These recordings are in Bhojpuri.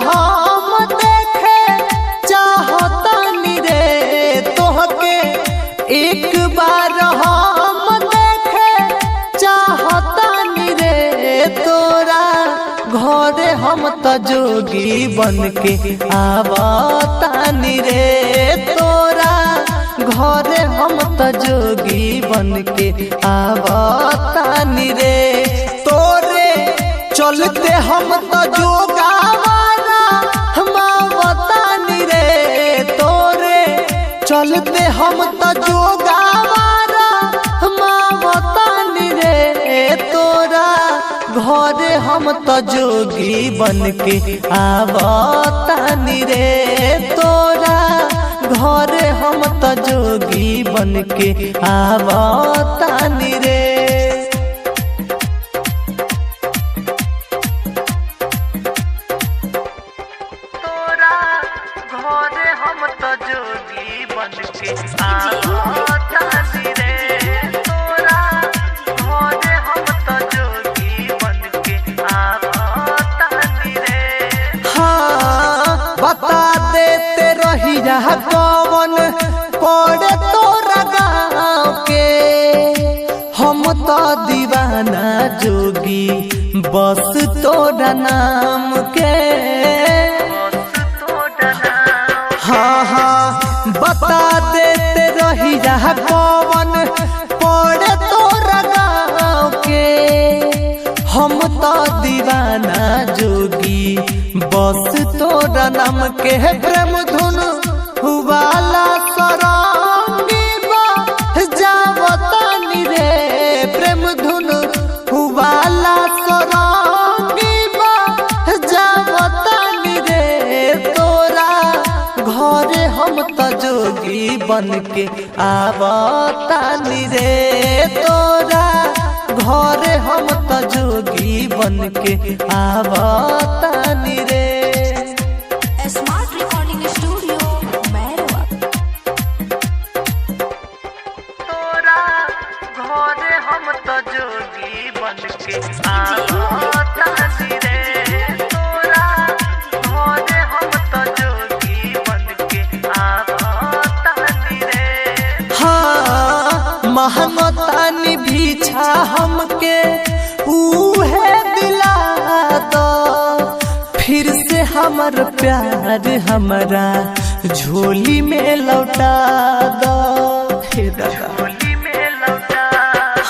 हम देखे चाहतानी रे तोहके, एक बार हम देखे चाहतानी रे तोरा घरे हम त जोगी बनके आवतानी रे तोरा घरे हम त जोगी बनके आवतानी रे तोरे चलते हम त जोगावाना हम आवतानी रे तोरे चलते हम त जोगावाना हम आवतानी रे तोरा घरे हम त जोगी बनके आवतानी रे तोरा घरे हम त जोगी बनके आवतानी रे। तोरा घरे हम त जोगी बनके आवतानी रे तोरा घरे हम त जोगी बनके आवतानी रे। हाँ बता देते रही रहा कौन पड़े तोरा गाँव के, हम तो दीवाना जोगी बस तोरा नाम के। हाँ हाँ बता देते रही रहा कौन पड़े तोरा गाँव के, हम तो दीवाना जोगी बस तोरा नाम के। प्रेम धुन वाला सरांगी जावतानी रे प्रेम धुन वाला सरांगी जावतानी रे तोरा घरे हम त जोगी बनके आवतानी रे तोरा घरे हम त जोगी बनके आवतानी रे। घरे हम त जोगी बनके आवतानी रे तोरा घरे हम त जोगी बनके आवतानी रे। हाँ महंगतानी भीछा हमके उहे दिला दो, फिर से हमर प्यार हमरा झोली में लौटा दो।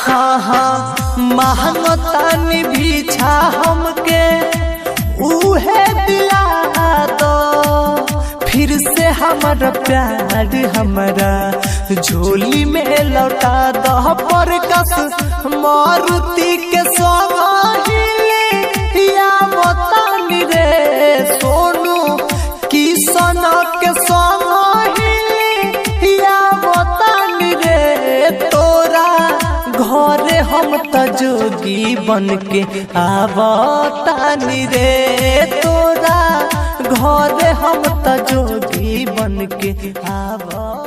हाँ हाँ महंगतानी भीछा हमके उहे दिला दो, फिर से हमर प्यार हमरा झोली में लौटा दो। पर कस मारुति के सोनाही या बतानी रे सोनू किशन के सोनाही या बतानी रे तोरा घरे हम त जोगी बनके आवतानी रे तोरा घरे हम त जोगी बनके आवतानी।